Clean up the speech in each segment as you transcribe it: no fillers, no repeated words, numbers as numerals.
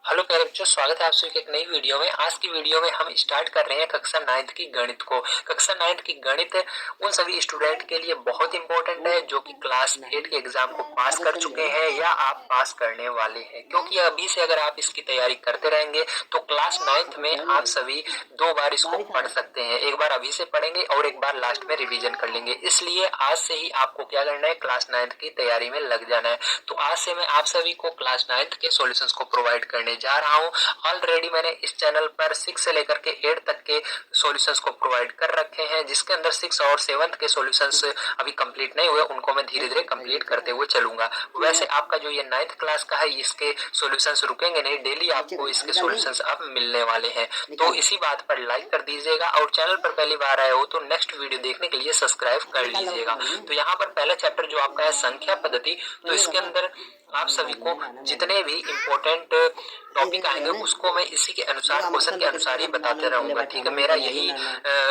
Hello प्यारे बच्चों, स्वागत है आप सभी के एक नई वीडियो में। आज की वीडियो में हम स्टार्ट कर रहे हैं कक्षा 9th की गणित को। कक्षा 9th की गणित उन सभी स्टूडेंट के लिए बहुत इंपॉर्टेंट है जो कि क्लास 8 के एग्जाम को पास कर चुके हैं या आप पास करने वाले हैं, क्योंकि अभी से अगर आप इसकी तैयारी करते रहेंगे तो क्लास 9th में आप सभी 2 बार इसको पढ़ सकते हैं। एक बार अभी से पढ़ेंगे और एक बार लास्ट में रिविजन कर लेंगे। इसलिए आज से ही आपको क्या करना है, क्लास 9th की तैयारी में लग जाना है। तो आज से मैं आप सभी को क्लास 9th के सॉल्यूशंस को प्रोवाइड करने जा रहा हूं। ऑलरेडी मैंने इस चैनल पर 6 से लेकर के 8 तक के सॉल्यूशंस को प्रोवाइड कर रखे हैं, जिसके अंदर 6 और 7th के सॉल्यूशंस अभी कंप्लीट नहीं हुए, उनको मैं धीरे धीरे कंप्लीट करते हुए चलूंगा। वैसे आपका जो ये 9th क्लास का है, इसके सॉल्यूशंस रुकेंगे नहीं, डेली आपको इसके सॉल्यूशंस अब मिलने वाले हैं। तो इसी बात पर लाइक कर दीजिएगा और चैनल पर पहली बार आए हो तो नेक्स्ट वीडियो देखने के लिए सब्सक्राइब कर लीजिएगा। तो यहाँ पर पहला चैप्टर जो आपका है संख्या पद्धति, तो इसके अंदर आप सभी को जितने भी इम्पोर्टेंट टॉपिक आएंगे उसको मैं इसी के अनुसार, क्वेश्चन के अनुसार ही बताते रहूंगा। ठीक है, मेरा यही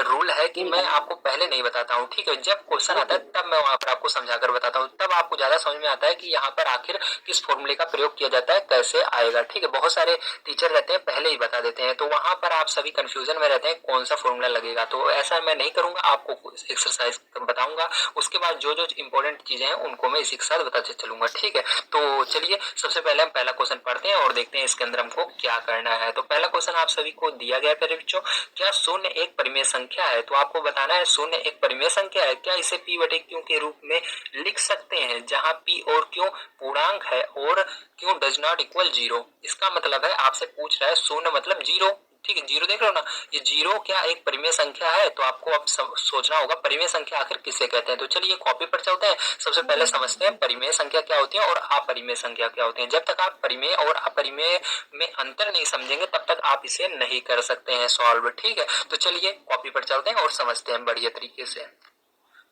रूल है कि मैं आपको पहले नहीं बताता हूँ। ठीक है, जब क्वेश्चन आता है तब मैं वहां पर आपको समझाकर बताता हूँ, तब आपको ज्यादा समझ में आता है कि यहाँ पर आखिर किस फॉर्मूले का प्रयोग किया जाता है, कैसे आएगा। ठीक है, बहुत सारे टीचर रहते हैं पहले ही बता देते हैं, तो वहां पर आप सभी कंफ्यूजन में रहते हैं कौन सा फॉर्मूला लगेगा। तो ऐसा मैं नहीं करूंगा, आपको एक्सरसाइज बताऊंगा, उसके बाद जो जो इंपॉर्टेंट चीजें हैं उनको मैं इसी के साथ बताते चलूंगा। ठीक है, तो चलिए सबसे पहले हम पहला क्वेश्चन पढ़ते हैं और देखते हैं इसके अंदर हमको क्या करना है। तो पहला क्वेश्चन आप सभी को दिया गया है बच्चों, क्या शून्य एक परिमेय संख्या है? तो आपको बताना है शून्य एक परिमेय संख्या है। क्या इसे p बटे q के रूप में लिख सकते हैं, जहां p और q पूर्णांक है और q डज नॉट इक्वल 0। इसका मतलब है आपसे पूछ रहा है शून्य मतलब 0। ठीक है, 0 देख रहे हो ना, ये 0 क्या एक परिमेय संख्या है? तो आपको अब सोचना होगा परिमेय संख्या आखिर किसे कहते हैं। तो चलिए कॉपी पर चलते हैं, सबसे पहले समझते हैं परिमेय संख्या क्या होती है और अपरिमेय संख्या क्या होती है। जब तक आप परिमेय और अपरिमेय में अंतर नहीं समझेंगे तब तक आप इसे नहीं कर सकते हैं सॉल्व। ठीक है, तो चलिए कॉपी पर चलते हैं और समझते हैं बढ़िया तरीके से।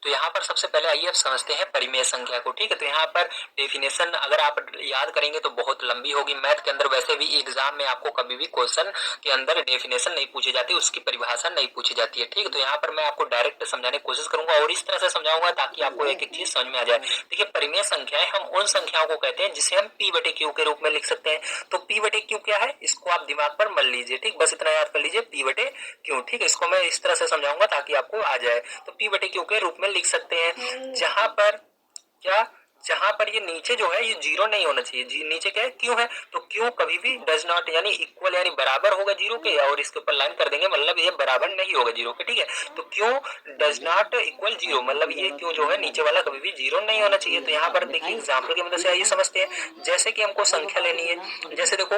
तो यहाँ पर सबसे पहले आइए अब समझते हैं परिमेय संख्या को। ठीक है, तो यहाँ पर डेफिनेशन अगर आप याद करेंगे तो बहुत लंबी होगी। मैथ के अंदर वैसे भी एग्जाम में आपको कभी भी क्वेश्चन के अंदर डेफिनेशन नहीं पूछी जाती, उसकी परिभाषा नहीं पूछी जाती है। ठीक है, तो यहाँ पर मैं आपको डायरेक्ट समझाने की कोशिश करूंगा और इस तरह से समझाऊंगा ताकि आपको एक एक चीज समझ में आ जाए। देखिए, परिमेय संख्याएं हम उन संख्याओं को कहते हैं जिसे हम p बटे q के रूप में लिख सकते हैं। तो p बटे q क्या है, इसको आप दिमाग पर मल लीजिए। ठीक, बस इतना याद कर लीजिए, p बटे q। ठीक है, इसको मैं इस तरह से समझाऊंगा ताकि आपको आ जाए। तो p बटे q के रूप में लिख सकते हैं, जहां पर क्या, जहां पर ये नीचे जो है ये 0 नहीं होना चाहिए। नीचे क्या है, क्यों है, तो क्यों कभी भी डज नॉट यानी इक्वल यानी बराबर होगा 0 के, और इसके ऊपर लाइन कर देंगे मतलब ये बराबर नहीं होगा 0 के। ठीक है, तो क्यों डज नॉट इक्वल 0 मतलब ये क्यों जो है नीचे वाला कभी भी 0 नहीं होना चाहिए। तो यहाँ पर देखिए एग्जाम्पल की मदद से आइए समझते हैं। जैसे कि हमको संख्या लेनी है, जैसे देखो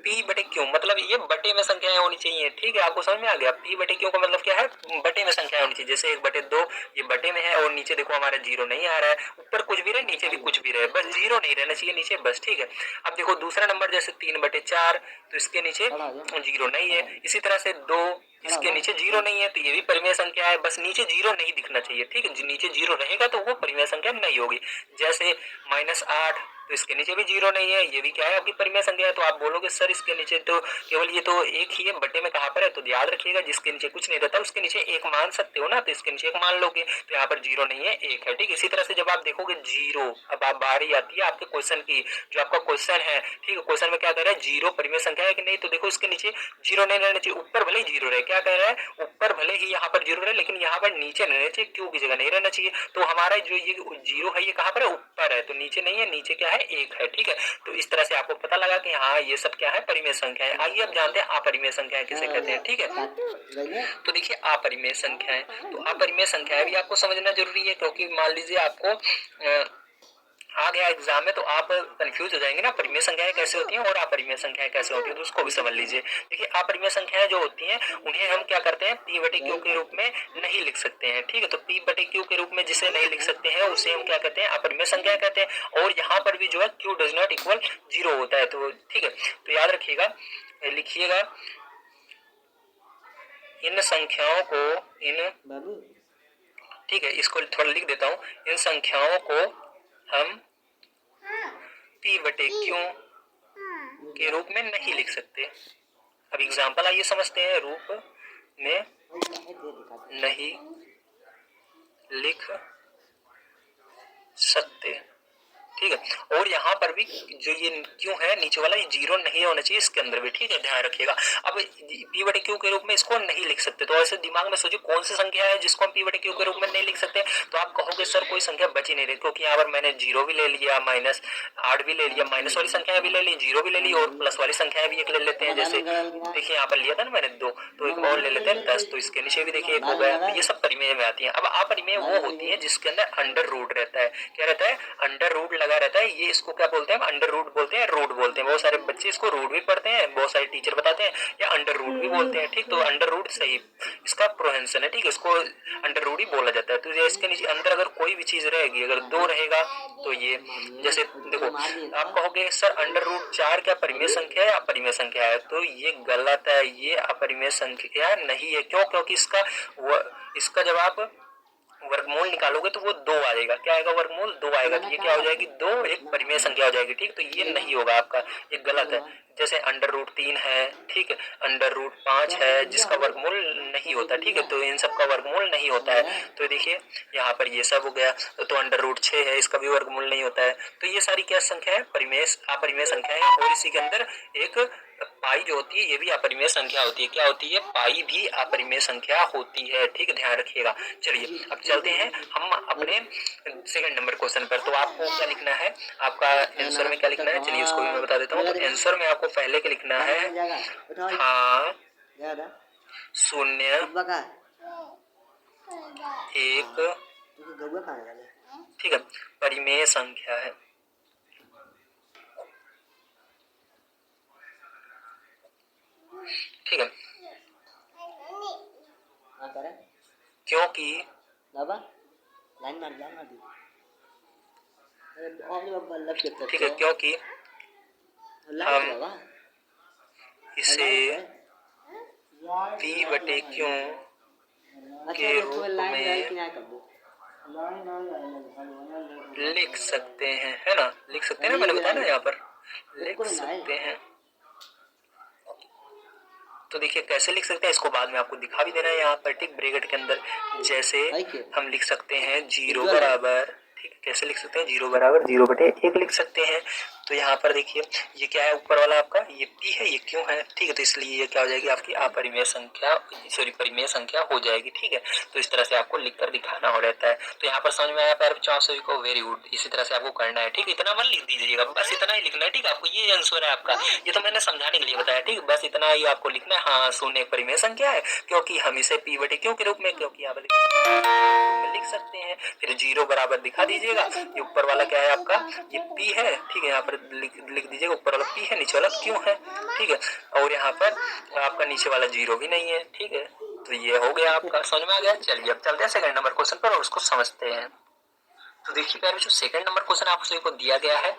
p बटे क्यों मतलब ये बटे में संख्याएं होनी चाहिए। ठीक है, आपको समझ में आ गया, p बटे क्यों का मतलब क्या है, बटे में संख्याएं होनी चाहिए। जैसे 1/2 ये बटे में है और नीचे देखो हमारा 0 नहीं आ रहा है, ऊपर कुछ भी रहे नीचे भी कुछ भी रहे, बस 0 नहीं रहना चाहिए नीचे, बस। ठीक है, अब देखो दूसरा नंबर जैसे 3/4, तो इसके नीचे 0 नहीं है। इसी तरह से 2, इसके नीचे 0 नहीं है, तो ये भी परिमेय संख्या है, बस नीचे 0 नहीं दिखना चाहिए। ठीक है, नीचे 0 रहेगा तो वो परिमेय संख्या नहीं होगी। जैसे -8, तो इसके नीचे भी 0 नहीं है, ये भी क्या है आपकी परिमेय संख्या है। तो आप बोलोगे सर इसके नीचे तो केवल ये तो एक ही है, बटे में कहाँ पर है, तो याद रखिएगा जिसके नीचे कुछ नहीं रहता उसके नीचे एक मान सकते हो ना, तो इसके नीचे एक मान लोगे, तो यहाँ पर 0 नहीं है, एक है। ठीक, इसी तरह से जब आप देखोगे 0, अब आप बारी आती है आपके क्वेश्चन की, जो आपका क्वेश्चन है। ठीक है, क्वेश्चन में क्या कह रहा है, 0 परिमेय संख्या है कि नहीं, तो देखो इसके नीचे 0 नहीं रहना चाहिए, ऊपर भले ही 0 रहे। क्या कह रहा है, ऊपर भले ही यहाँ पर 0 रहे लेकिन यहाँ पर नीचे नहीं रहना चाहिए, क्यों की जगह नहीं रहना चाहिए। तो हमारा जो ये 0 है ये कहाँ पर है, ऊपर है, तो नीचे नहीं है, नीचे क्या है, एक है। ठीक है, तो इस तरह से आपको पता लगा कि हाँ ये सब क्या है, परिमेय संख्या है। आइए अब जानते हैं अपरिमेय संख्याएं किसे कहते हैं। ठीक है, तो देखिए अपरिमेय संख्याएं, तो अपरिमेय संख्याएं भी आपको समझना जरूरी है, क्योंकि मान लीजिए आपको आ गया एग्जाम में तो आप कंफ्यूज हो जाएंगे ना, परिमेय संख्याएं कैसे होती हैं और अपरिमेय संख्याएं कैसे होती हैं, तो उसको भी समझ लीजिए। देखिए अपरिमेय संख्याएं जो होती हैं उन्हें हम क्या करते हैं, p बटे q के रूप में नहीं लिख सकते हैं। ठीक है, तो p बटे q के रूप में जिसे नहीं लिख सकते हैं उसे हम क्या कहते हैं, अपरिमेय संख्या कहते हैं। और यहाँ पर भी जो है q डज नॉट इक्वल 0 होता है। तो ठीक है, तो याद रखिएगा, लिखिएगा इन संख्याओं को, इन, ठीक है इसको थोड़ा लिख देता हूँ, इन संख्याओं को हम p बटे q के रूप में नहीं लिख सकते। अब एग्जाम्पल आइए समझते हैं, रूप में नहीं लिख सकते। ठीक है। और यहाँ पर भी जो ये क्यों है नीचे वाला, ये जीरो नहीं होना चाहिए इसके अंदर भी, ठीक है, ध्यान रखिएगा। अब पी बटे क्यू के रूप में इसको नहीं लिख सकते, तो ऐसे दिमाग में सोचिए कौन सी संख्या है जिसको हम पी बटे क्यू के रूप में नहीं लिख सकते। तो आप कहोगे सर कोई संख्या बच ही नहीं रही, क्योंकि यहाँ पर मैंने जीरो भी ले लिया, माइनस 8 भी ले लिया, माइनस वाली संख्या भी ले ली, जीरो भी ले ली, और प्लस वाली संख्या भी एक ले लेते हैं। जैसे देखिए यहाँ पर लिया था ना मैंने 2, तो एक और ले लेते हैं 10, तो इसके नीचे भी देखिए एक हो गया। तो ये सब परिमेय में आती है। अब अपरिमेय वो होती है जिसके अंदर अंडर रूट रहता है। क्या रहता है? अंडर रूट लगा रहता है। ये इसको क्या बोलते हैं? अंडर रूट बोलते हैं, रूट बोलते हैं। बहुत सारे बच्चे इसको रूट भी पढ़ते हैं, बहुत सारे टीचर बताते हैं या अंडर रूट भी बोलते हैं, ठीक। तो अंडर रूट सही इसका प्रोहेंशन है, ठीक है, इसको अंडर रूट ही बोला जाता है। तो इसके नीचे अंदर अगर कोई भी चीज रहेगी, अगर 2 रहेगा तो ये, जैसे देखो आप कहोगे सर अंडर रूट 4 क्या परिमेय संख्या है या अपरिमेय संख्या है? तो ये गलत है, ये अपरिमेय संख्या नहीं है। क्यों? क्योंकि इसका जब आप वर्गमूल निकालोगे तो वो 2 आएगा। क्या आएगा? वर्गमूल 2 आएगा। तो ये क्या हो जाएगी? 2 एक परिमेय संख्या हो जाएगी, ठीक। तो ये नहीं होगा आपका, ये गलत है। जैसे अंडर रूट 3 है, ठीक है, अंडर रूट 5 है जिसका वर्गमूल नहीं होता, ठीक है, तो इन सब का वर्गमूल नहीं होता है। तो देखिए यहाँ पर ये सब हो गया। तो अंडर रूट 6 है, इसका भी वर्गमूल नहीं होता है। तो ये सारी क्या संख्या है? परिमेय अपरिमेय संख्या है। और इसी के अंदर एक पाई जो होती है ये भी अपरिमेय संख्या होती है। क्या होती है? पाई भी अपरिमेय संख्या होती है, ठीक है, ध्यान रखिएगा। चलिए अब चलते हैं हम अपने सेकंड नंबर क्वेश्चन पर। तो आपको क्या लिखना है? आपका आंसर में क्या लिखना है? चलिए उसको भी मैं बता देता हूँ। तो आंसर में आपको पहले क्या लिखना है? हाँ, 0 1, ठीक है, परिमेय संख्या है, ठीक है। क्योंकि ठीक है, क्योंकि हम इसे पी बटे क्यों के रूप में लिख सकते हैं, है ना, लिख सकते हैं ना, मैंने बताया ना यहाँ पर लिख सकते हैं। तो देखिए कैसे लिख सकते हैं, इसको बाद में आपको दिखा भी देना है यहाँ पर, ठीक, ब्रैकेट के अंदर। जैसे हम लिख सकते हैं 0 बराबर, ठीक है, कैसे लिख सकते हैं? 0 बराबर 0 बटे 1 लिख सकते हैं। तो यहाँ पर देखिए ये क्या है ऊपर वाला आपका, ये पी है, ये क्यों है, ठीक है। तो इसलिए ये क्या हो जाएगी आपकी अपरिमेय संख्या, सॉरी परिमेय संख्या हो जाएगी, ठीक है। तो इस तरह से आपको लिखकर दिखाना हो रहता है। तो यहाँ पर समझ में आया प्यारे बच्चों आप सभी को? Very good. इसी तरह से आपको करना है, ठीक है। इतना मत लिख दीजिएगा, बस इतना ही लिखना है, ठीक है। आपको ये आंसर है आपका, ये तो मैंने समझाने के लिए बताया, ठीक है, बस इतना ही आपको लिखना है। हाँ, 0 एक परिमेय संख्या है, क्योंकि हम इसे पी बटे क्यों के रूप में, क्योंकि यहाँ पर लिख सकते हैं। फिर 0 बराबर दिखा दीजिएगा। ये ऊपर वाला क्या है आपका? ये पी है, ठीक है, यहाँ पर लिख दीजिएगा। ऊपर वाला पी है, नीचे वाला क्यों है, ठीक है। और यहाँ पर आपका नीचे वाला 0 भी नहीं है, ठीक है। तो ये हो गया आपका, समझ में आ गया। चलिए अब चलते हैं सेकंड नंबर क्वेश्चन पर और उसको समझते हैं। तो देखिए प्यारे बच्चों सेकंड नंबर क्वेश्चन आप सभी को दिया गया है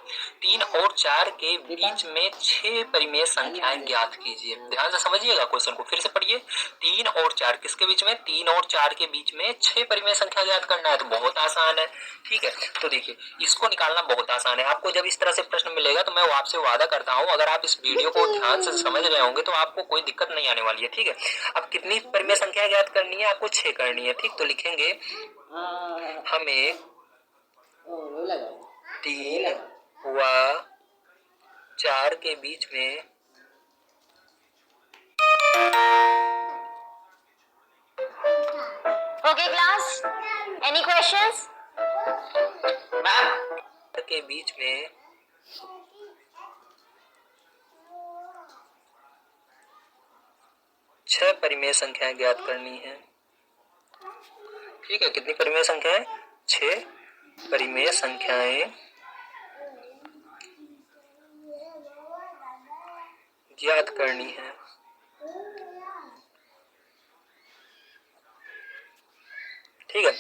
3 और 4 के बीच में 6 परिमेय संख्याएं ज्ञात कीजिए। ध्यान से समझिएगा क्वेश्चन को, फिर से पढ़िए। 3 और 4 किसके बीच में? 3 और 4 के बीच में 6 परिमेय संख्या ज्ञात करना है। तो बहुत आसान है, ठीक है। तो देखिए इसको निकालना बहुत आसान है। आपको जब इस तरह से प्रश्न मिलेगा तो मैं आपसे वादा करता हूँ अगर आप इस वीडियो को ध्यान से समझ रहे होंगे तो आपको कोई दिक्कत नहीं आने वाली है, ठीक है। अब कितनी परिमेय संख्या ज्ञात करनी है? आपको 6 करनी है, ठीक। तो लिखेंगे हमें 3 व 4 के बीच में okay class, any questions? Ma'am के बीच में 6 परिमेय संख्याएं ज्ञात करनी है, ठीक है। कितनी परिमेय संख्या है? 6 परिमेय संख्याएं ज्ञात करनी है, ठीक है।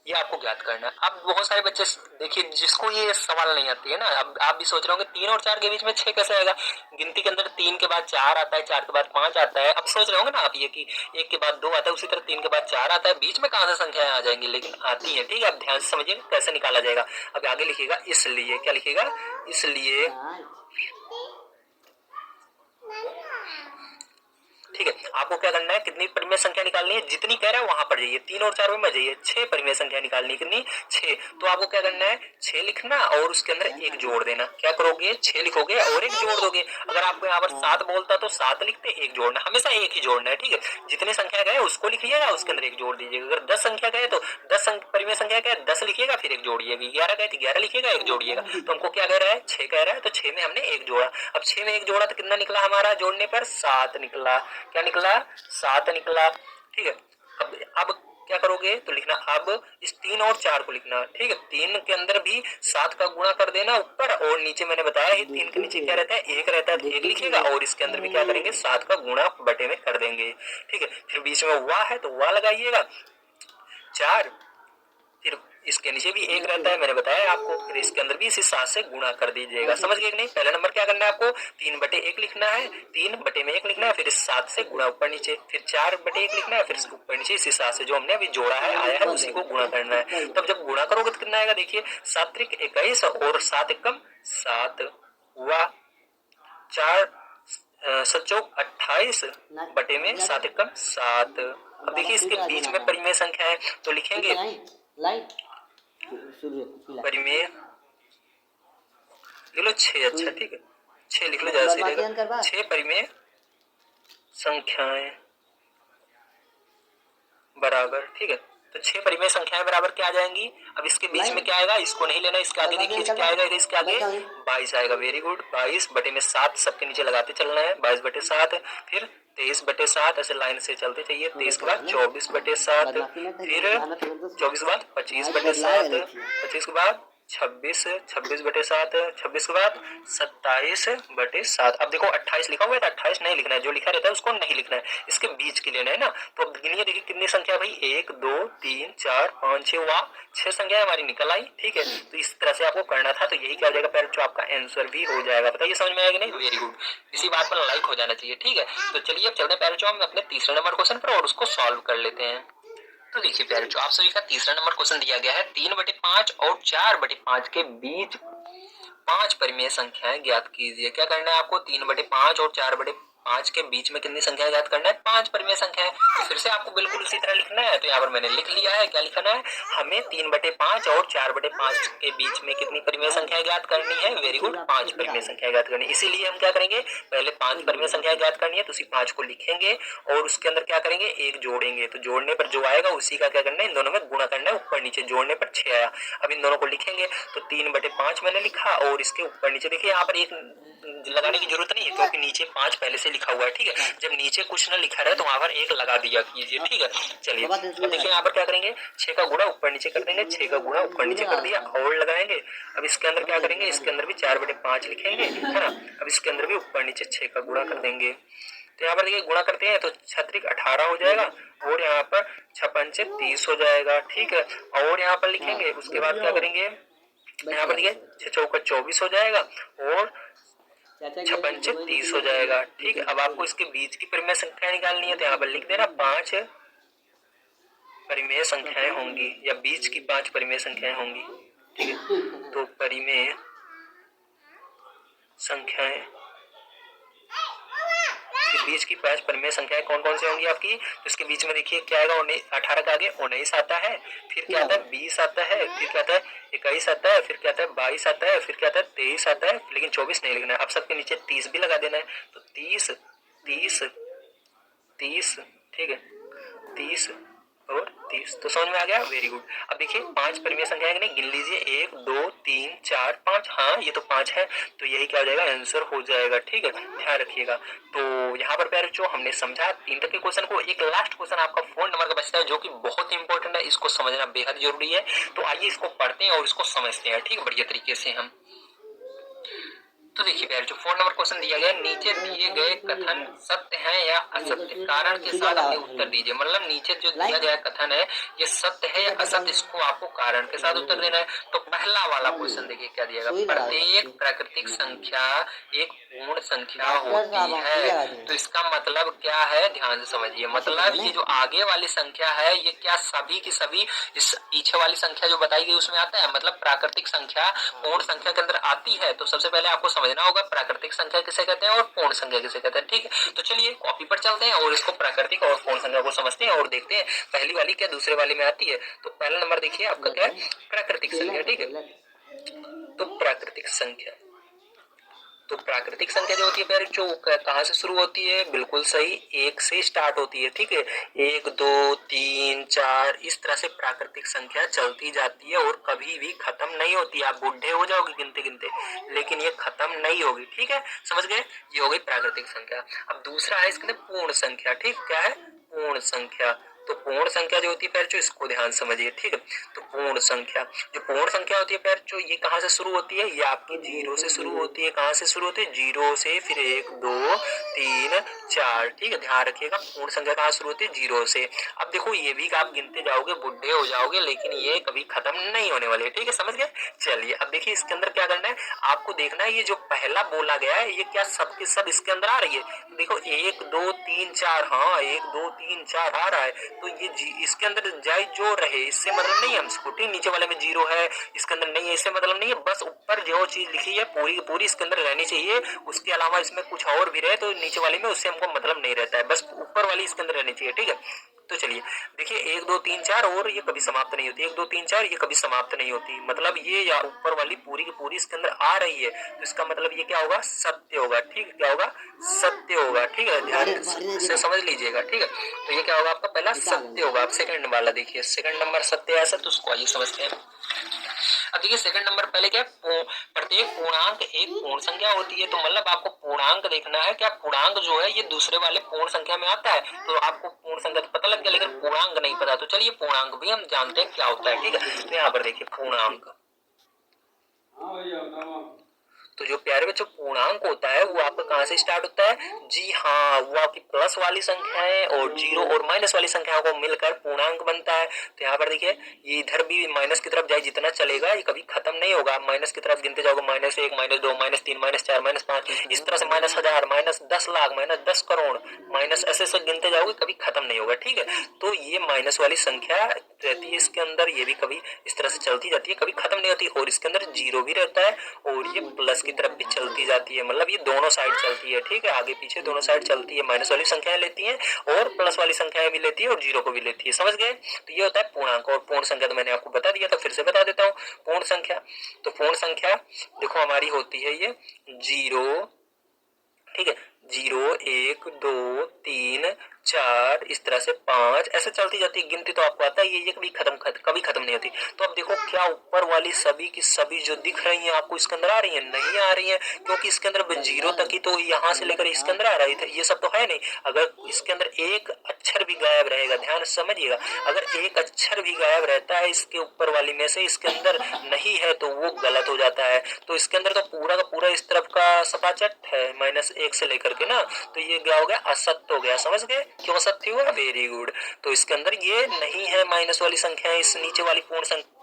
ये आपको ज्ञात करना है। अब बहुत सारे बच्चे देखिए जिसको ये सवाल नहीं आती है ना, अब आप भी सोच रहे होंगे 3 और 4 के बीच में 6 कैसे आएगा? गिनती के अंदर 3 के बाद 4 आता है, 4 के बाद 5 आता है। अब सोच रहे होंगे ना आप ये कि 1 के बाद 2 आता है, उसी तरह 3 के बाद 4 आता है, बीच में कहां से संख्याएं आ जाएंगी? लेकिन आती है, ठीक है। अब ध्यान से समझिएगा कैसे निकाला जाएगा। अब आगे लिखिएगा इसलिए, क्या लिखिएगा? इसलिए, ठीक है। आपको क्या करना है, कितनी परिमेय संख्या निकालनी है, जितनी कह रहा है वहां पर जाइए, 3 और 4 में मत जाइए, 6 परिमेय संख्या निकालनी है, कितनी 6। तो आपको क्या करना है, 6 लिखना और उसके अंदर 1 जोड़ देना। क्या करोगे, 6 लिखोगे और 1 जोड़ दोगे। अगर आपको यहाँ पर 7 बोलता तो 7 लिखते, 1 जोड़ना, हमेशा 1 ही जोड़ना है, ठीक है। जितनी संख्या गए उसको लिखिएगा, उसके अंदर 1 जोड़ दीजिएगा। अगर 10 संख्या गए तो 10 परिमेय संख्या गए 10 लिखिएगा, फिर 1 जोड़िएगा। 11 गए तो 11 लिखिएगा, 1 जोड़िएगा। तो हमको क्या कह रहा है, 6 कह रहा है, तो 6 में हमने 1 जोड़ा। अब 6 में 1 जोड़ा तो कितना निकला हमारा, जोड़ने पर 7 निकला। क्या निकला, 7 निकला, ठीक है। अब क्या करोगे, तो लिखना अब इस 3 और 4 को लिखना, ठीक है। 3 के अंदर भी 7 का गुणा कर देना ऊपर और नीचे, मैंने बताया ही 3 के नीचे क्या रहता है, 1 रहता है, तो 1 लिखिएगा और इसके अंदर भी क्या करेंगे, 7 का गुणा बटे में कर देंगे, ठीक है। फिर बीच में वाह है तो वाह लगाइएगा, 4, फिर इसके नीचे भी 1 रहता है, मैंने बताया आपको, फिर इसके अंदर भी इसी 7 से गुणा कर दीजिएगा। समझ गए कि नहीं। पहला नंबर क्या करना है आपको, 3 बटे 1 लिखना है, 3 बटे में 1 लिखना है, फिर इस 7 से गुणा ऊपर नीचे, फिर 4 बटे 1 लिखना है, फिर इसके ऊपर नीचे इसी 7 से जो हमने अभी जोड़ा है आया है उसी को गुणा करना है। तब जब गुणा करोगे तो कितना आएगा, देखिए 7 त्रिक 21 और 7 एकम 7 हुआ, 4 सचोक 28 बटे में 7 एकम 7। अब देखिए इसके बीच में परिमेय संख्या है तो लिखेंगे परिमेय लिख लो 6, अच्छा ठीक है 6 लिख लो, ज्यादा सही रहेगा। 6 परिमेय संख्याएं बराबर, ठीक है। तो 6 परिमेय संख्याएं बराबर क्या आ जाएंगी, अब इसके बीच में क्या आएगा, इसको नहीं लेना, इसके आगे देखिए क्या आएगा, इसके आगे 22 आएगा, वेरी गुड। 22 बटे में 7 सबके नीचे लगाते चलना है, 22 बटे 7, फिर 23 बटे 7, ऐसे लाइन से चलते चाहिए। 23 के बाद 24 बटे 7, फिर 24 के बाद 25 बटे 7, 25 के बाद 26, 26 बटे 7, 26 के बाद 27 बटे 7। अब देखो 28 लिखा हुआ है तो 28 नहीं लिखना है, जो लिखा रहता है उसको नहीं लिखना है, इसके बीच की लेना है ना। तो अब गिनिए, देखिए कितनी संख्या भाई, 1 2 3 4 5 6, वाह 6 संख्या हमारी निकल आई, ठीक है। तो इस तरह से आपको करना था, तो यही क्या हो जाएगा पैर, जो आपका आंसर भी हो जाएगा। बताइए समझ में आएगा नहीं, वेरी गुड। इसी बात पर लाइक हो जाना चाहिए, ठीक है। तो चलिए अब चलते हैं पैर हम अपने तीसरे नंबर क्वेश्चन पर और उसको सॉल्व कर लेते हैं। तो देखिए प्यारे, जो आप सभी का तीसरा नंबर क्वेश्चन दिया गया है, 3/5 और 4/5 के बीच 5 परिमेय संख्याएं ज्ञात कीजिए। क्या करना है आपको, 3/5 और 4/5 के बीच में कितनी संख्या ज्ञात करना है, 5 परिमेय संख्याएं। तो फिर से आपको बिल्कुल उसी तरह लिखना है, तो यहाँ पर मैंने लिख लिया है। क्या लिखना है, हमें 3/5 और 4/5 के बीच में कितनी परिमेय संख्या ज्ञात करनी है, वेरी गुड 5 परिमेय संख्या ज्ञात करनी है। इसीलिए हम क्या करेंगे, पहले 5 परिमेय संख्या ज्ञात करनी है तो उसी 5 को लिखेंगे और उसके अंदर क्या करेंगे, 1 जोड़ेंगे। तो जोड़ने पर जो आएगा उसी का क्या करना है, इन दोनों में गुणा करना है, ऊपर नीचे जोड़ने पर 6 आया। अब इन दोनों को लिखेंगे, तो 3/5 मैंने लिखा और इसके ऊपर नीचे देखिए यहाँ पर 1 लगाने की जरूरत नहीं है क्योंकि नीचे 5 पहले से लिखा हुआ है, ठीक है। जब नीचे कुछ न लिखा रहे तो वहां पर 1 लगा दिया कीजिए, ठीक है। चलिए अब देखिए यहाँ पर क्या करेंगे, 6 का गुणा ऊपर नीचे कर देंगे, 6 का गुणा ऊपर नीचे कर दिया और लगाएंगे। अब इसके अंदर क्या करेंगे, इसके अंदर भी 4/5 लिखेंगे, है ना। अब इसके अंदर भी ऊपर नीचे 6 का गुणा कर देंगे। तो यहाँ पर देखिए गुणा करते हैं तो 6 18 हो जाएगा और यहाँ पर 6 30 हो जाएगा, ठीक है। और यहाँ पर लिखेंगे, उसके बाद क्या करेंगे, यहाँ पर देखिए 6 24 हो जाएगा और 6 30 हो जाएगा, ठीक है। अब आपको इसके बीच की परिमेय संख्या निकालनी है, तो यहाँ पर लिख देना 5 परिमेय संख्याएं होंगी या बीच की 5 परिमेय संख्याएं होंगी, ठीक है। तो परिमेय संख्याएं, बीच की 5 परिमेय संख्याएं कौन कौन सी होंगी आपकी, तो इसके बीच में देखिए क्या आएगा, 18 का आगे 19 आता है, फिर क्या आता है 20 आता है, फिर क्या आता है 21 आता है, फिर क्या आता है 22 आता है, फिर क्या आता है 23 आता है, लेकिन 24 नहीं लिखना है। अब सबके नीचे 30 भी लगा देना है, तो 30 30 30, ठीक है 30 और 30। तो समझ में आ गया, वेरी गुड। अब देखिए 5 परिमेय संख्याएं नहीं, गिन लीजिए 1 2 3 4 5, हाँ ये तो 5 है, तो यही क्या हो जाएगा, आंसर हो जाएगा, ठीक है। ध्यान रखिएगा। तो यहाँ पर प्यारे जो हमने समझा 3 तक के क्वेश्चन को, एक लास्ट क्वेश्चन आपका 4 नंबर का बचता है जो कि बहुत इंपॉर्टेंट है, इसको समझना बेहद जरूरी है। तो आइए इसको पढ़ते हैं और इसको समझते हैं, ठीक है, बढ़िया तरीके से हम। तो देखिए प्यारे, जो 4 नंबर क्वेश्चन दिया गया, नीचे दिए गए कथन सत्य है या असत्य, कारण के साथ अपने उत्तर दीजिए। मतलब नीचे जो दिया गया कथन है ये सत्य है या असत्य, इसको आपको कारण के साथ उत्तर देना है। तो पहला वाला क्वेश्चन देखिए क्या दिया गया, प्रत्येक प्राकृतिक संख्या एक पूर्ण संख्या होती है। तो इसका मतलब क्या है, ध्यान से समझिए। मतलब ये जो आगे वाली संख्या है ये क्या सभी की सभी इस पीछे वाली संख्या जो बताई गई उसमें आता है, मतलब प्राकृतिक संख्या पूर्ण संख्या के अंदर आती है। तो सबसे पहले आपको समझना होगा प्राकृतिक संख्या किसे कहते हैं और पूर्ण संख्या किसे कहते हैं। ठीक है, तो चलिए कॉपी पर चलते हैं और इसको प्राकृतिक और पूर्ण संख्या को समझते हैं और देखते हैं पहली वाली क्या दूसरे वाले में आती है। तो पहला नंबर देखिए आपका क्या है, प्राकृतिक संख्या। ठीक है, तो प्राकृतिक संख्या, तो प्राकृतिक संख्या जो होती है फिर जो कहाँ से शुरू होती है, बिल्कुल सही, एक से स्टार्ट होती है। ठीक है, 1 2 3 4 इस तरह से प्राकृतिक संख्या चलती जाती है और कभी भी खत्म नहीं होती। आप बूढ़े हो जाओगे गिनते गिनते, लेकिन ये खत्म नहीं होगी। ठीक है, समझ गए, ये हो गई प्राकृतिक संख्या। अब दूसरा है इसके अंदर पूर्ण संख्या। ठीक, क्या है, पूर्ण संख्या। तो पूर्ण संख्या जो होती है पैर, जो इसको ध्यान समझिए। ठीक है, तो पूर्ण संख्या, जो पूर्ण संख्या होती है पैर, जो ये कहाँ से शुरू होती है, ये आपकी 0 से शुरू होती है। कहाँ से शुरू होती है, 0 से, फिर 1 2 3 4। ठीक है, ध्यान रखिएगा, पूर्ण संख्या कहाँ शुरू होती है, 0 से। अब देखो ये भी आप गिनते जाओगे बुढ़े हो जाओगे, लेकिन ये कभी खत्म नहीं होने वाले। ठीक है, समझ गए। चलिए अब देखिए इसके अंदर क्या करना है, आपको देखना है ये जो पहला बोला गया है ये क्या सब के सब इसके अंदर आ रही है। देखो 1 2 3 4, हाँ 1 2 3 4 आ रहा है, तो ये इसके अंदर जाए जो रहे, इससे मतलब नहीं है हमको। ठीक, नीचे वाले में 0 है, इसके अंदर नहीं है, इससे मतलब नहीं है। बस ऊपर जो चीज लिखी है पूरी की पूरी इसके अंदर रहनी चाहिए। उसके अलावा इसमें कुछ और भी रहे तो नीचे वाले में उससे हमको मतलब नहीं रहता है, बस ऊपर वाली इसके अंदर रहनी चाहिए। ठीक है, तो चलिए देखिए 1 2 3 4 और ये कभी समाप्त नहीं होती, 1 2 3 4 ये कभी समाप्त नहीं होती, मतलब ये या ऊपर वाली पूरी की पूरी इसके अंदर आ रही है, तो इसका मतलब ये क्या होगा, सत्य होगा। ठीक, क्या होगा, सत्य होगा। ठीक है, ध्यान से समझ लीजिएगा। ठीक है, तो ये क्या होगा आपका पहला सत्य होगा। अब सेकंड वाला देखिए, सेकंड नंबर सत्य है ऐसा, तो उसको आइए समझते हैं। अब देखिए सेकंड नंबर पहले क्या है, प्रत्येक पूर्णांक एक पूर्ण संख्या होती है। तो मतलब आपको पूर्णांक देखना है, क्या पूर्णांक जो है ये दूसरे वाले पूर्ण संख्या में आता है, तो आपको पूर्ण संख्या तो पता लग गया, लेकिन पूर्णांक नहीं पता। तो चलिए पूर्णांक भी हम जानते हैं क्या होता है। ठीक है, तो यहाँ पर देखिए पूर्णांक, तो जो प्यारे बच्चों पूर्णांक होता है वो आपका कहाँ से स्टार्ट होता है, जी हाँ, वो आपकी प्लस वाली संख्याएं और 0 और माइनस वाली संख्याओं को मिलकर पूर्णांक बनता है। तो यहाँ पर देखिए ये इधर भी माइनस की तरफ जाए जितना चलेगा ये कभी खत्म नहीं होगा। माइनस की तरफ गिनते जाओगे, -1 -2 -3 -4 -5, इस तरह से -1000 -10 लाख -10 करोड़ माइनस ऐसे गिनते जाओगे, कभी खत्म नहीं होगा। ठीक है, तो ये माइनस वाली संख्या रहती है इसके अंदर, ये भी कभी इस तरह से चलती जाती है, कभी खत्म नहीं होती। और इसके अंदर 0 भी रहता है और ये प्लस की तरफ भी चलती जाती है, मतलब ये दोनों साइड चलती है। ठीक है, आगे पीछे दोनों साइड चलती है, माइनस वाली संख्याएं लेती हैं और प्लस वाली संख्याएं भी लेती है और 0 को भी लेती है। समझ गए, तो ये होता है पूर्णांक। और पूर्ण संख्या तो मैंने आपको बता दिया था, फिर से बता देता हूँ। पूर्ण संख्या, तो पूर्ण संख्या देखो हमारी होती है ये 0, ठीक है, 0 1 2 3 4 इस तरह से 5 ऐसे चलती जाती है गिनती, तो आपको आता है ये कभी खत्म नहीं होती। तो अब देखो क्या ऊपर वाली सभी की सभी जो दिख रही हैं आपको इसके अंदर आ रही है, नहीं आ रही है, क्योंकि इसके अंदर 0 तक ही तो यहाँ से लेकर इसके अंदर आ रही थी, ये सब तो है नहीं। अगर इसके अंदर एक अक्षर भी गायब रहेगा, ध्यान समझिएगा, अगर एक अक्षर भी गायब रहता है इसके ऊपर वाली में से, इसके अंदर नहीं है तो वो गलत हो जाता है। तो इसके अंदर तो पूरा का पूरा इस तरफ का सपाचट है -1 से लेकर के ना, तो ये क्या हो गया, असत्य हो गया। समझ गए क्यों असत्य हुआ, वेरी गुड। तो इसके अंदर ये नहीं है माइनस वाली संख्या, इस नीचे वाली पूर्ण संख्या।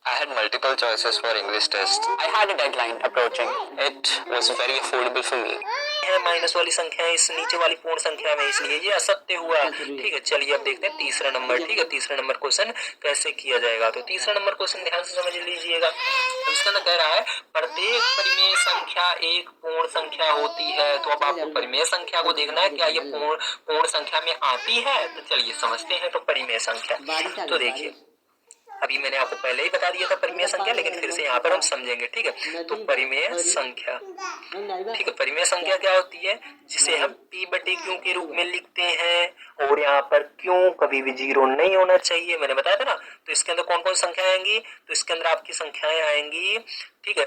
I had multiple choices for English test. I had a deadline approaching. It was very affordable for me. है माइनस वाली संख्या इस नीचे वाली पूर्ण संख्या में, इसलिए ये असत्य हुआ। ठीक है, चलिए अब देखते हैं तीसरा नंबर। ठीक है, तीसरा नंबर क्वेश्चन कैसे किया जाएगा, तो तीसरा नंबर क्वेश्चन ध्यान से समझ लीजिएगा। इसका ना कह रहा है प्रत्येक परिमेय संख्या एक पूर्ण संख्या होती है। तो अब आपको परिमेय संख्या को देखना है, क्या ये पूर्ण संख्या में आती है। तो चलिए समझते हैं। तो परिमेय संख्या, तो देखिए अभी मैंने आपको पहले ही बता दिया था परिमेय संख्या, लेकिन फिर से यहाँ पर हम समझेंगे। ठीक है, तो परिमेय संख्या, ठीक है, परिमेय संख्या क्या होती है, जिसे हम P/Q के रूप में लिखते हैं। और यहाँ पर क्यों कभी भी 0 नहीं होना चाहिए, मैंने बताया था ना। तो इसके अंदर कौन कौन संख्याएं आएंगी, तो इसके अंदर आपकी संख्याएं आएंगी, ठीक है,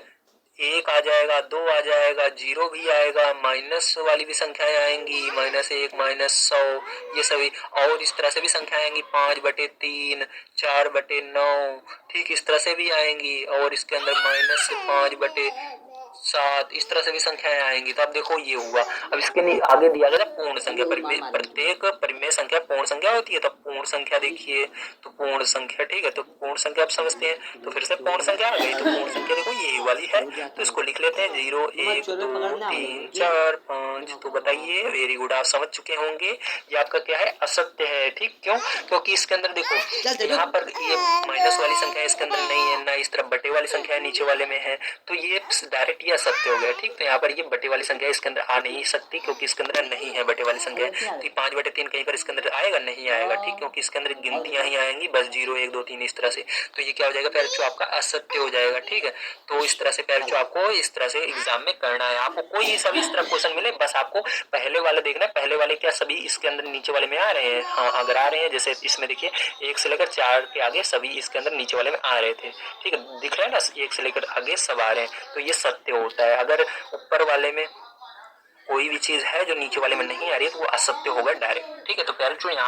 1 आ जाएगा, 2 आ जाएगा, 0 भी आएगा, माइनस वाली भी संख्याएं आएंगी, -1 -100 ये सभी, और इस तरह से भी संख्याएं आएंगी 5/3 4/9, ठीक इस तरह से भी आएंगी। और इसके अंदर -5/7 इस तरह से भी संख्याएं आएंगी। तो अब देखो ये हुआ। अब इसके आगे दिया गया पूर्ण संख्या, प्रत्येक परिमेय संख्या पूर्ण संख्या होती है। तो पूर्ण संख्या देखिए, तो पूर्ण संख्या, ठीक है, तो पूर्ण संख्या आप समझते हैं, तो फिर से पूर्ण संख्या आ गई। तो पूर्ण संख्या देखो यही वाली है, तो इसको लिख लेते हैं 0 1 2 3 4 5। तो बताइए, वेरी गुड, आप समझ चुके होंगे ये आपका क्या है, असत्य है। ठीक, क्यों, क्योंकि इसके अंदर देखो यहाँ पर ये माइनस वाली संख्या इसके अंदर नहीं है, ना इस तरफ बटे वाली संख्या नीचे वाले में है, तो ये डायरेक्ट ये असत्य हो गया। ठीक, तो यहाँ पर ये बटे वाली संख्या इसके अंदर आ नहीं सकती क्योंकि इसके अंदर नहीं है बटे वाली संख्या। तो ये 5/3 कहीं पर इसके अंदर आएगा, नहीं आएगा। ठीक, क्योंकि इसके अंदर गिनतियां ही आएंगी बस 0 1 2 3 इस तरह से। तो ये क्या हो जाएगा, पैरचू आपका असत्य हो जाएगा। ठीक है, तो इस तरह से पैरचू आपको इस तरह से एग्जाम में करना है। आपको कोई सभी इस तरह क्वेश्चन मिले, बस आपको पहले वाले देखना है, पहले वाले क्या सभी इसके अंदर नीचे वाले में आ रहे हैं। हाँ, अगर आ रहे हैं, जैसे इसमें देखिए 1 से लेकर 4 के आगे सभी इसके अंदर नीचे वाले में आ रहे थे। ठीक है, दिख रहा है ना, 1 से लेकर आगे सब आ रहे हैं, तो ये सत्य होता है। अगर ऊपर वाले में कोई भी चीज है जो नीचे वाले में नहीं आ रही है तो वो असत्य होगा डायरेक्ट। ठीक है, तो पैरचू यहाँ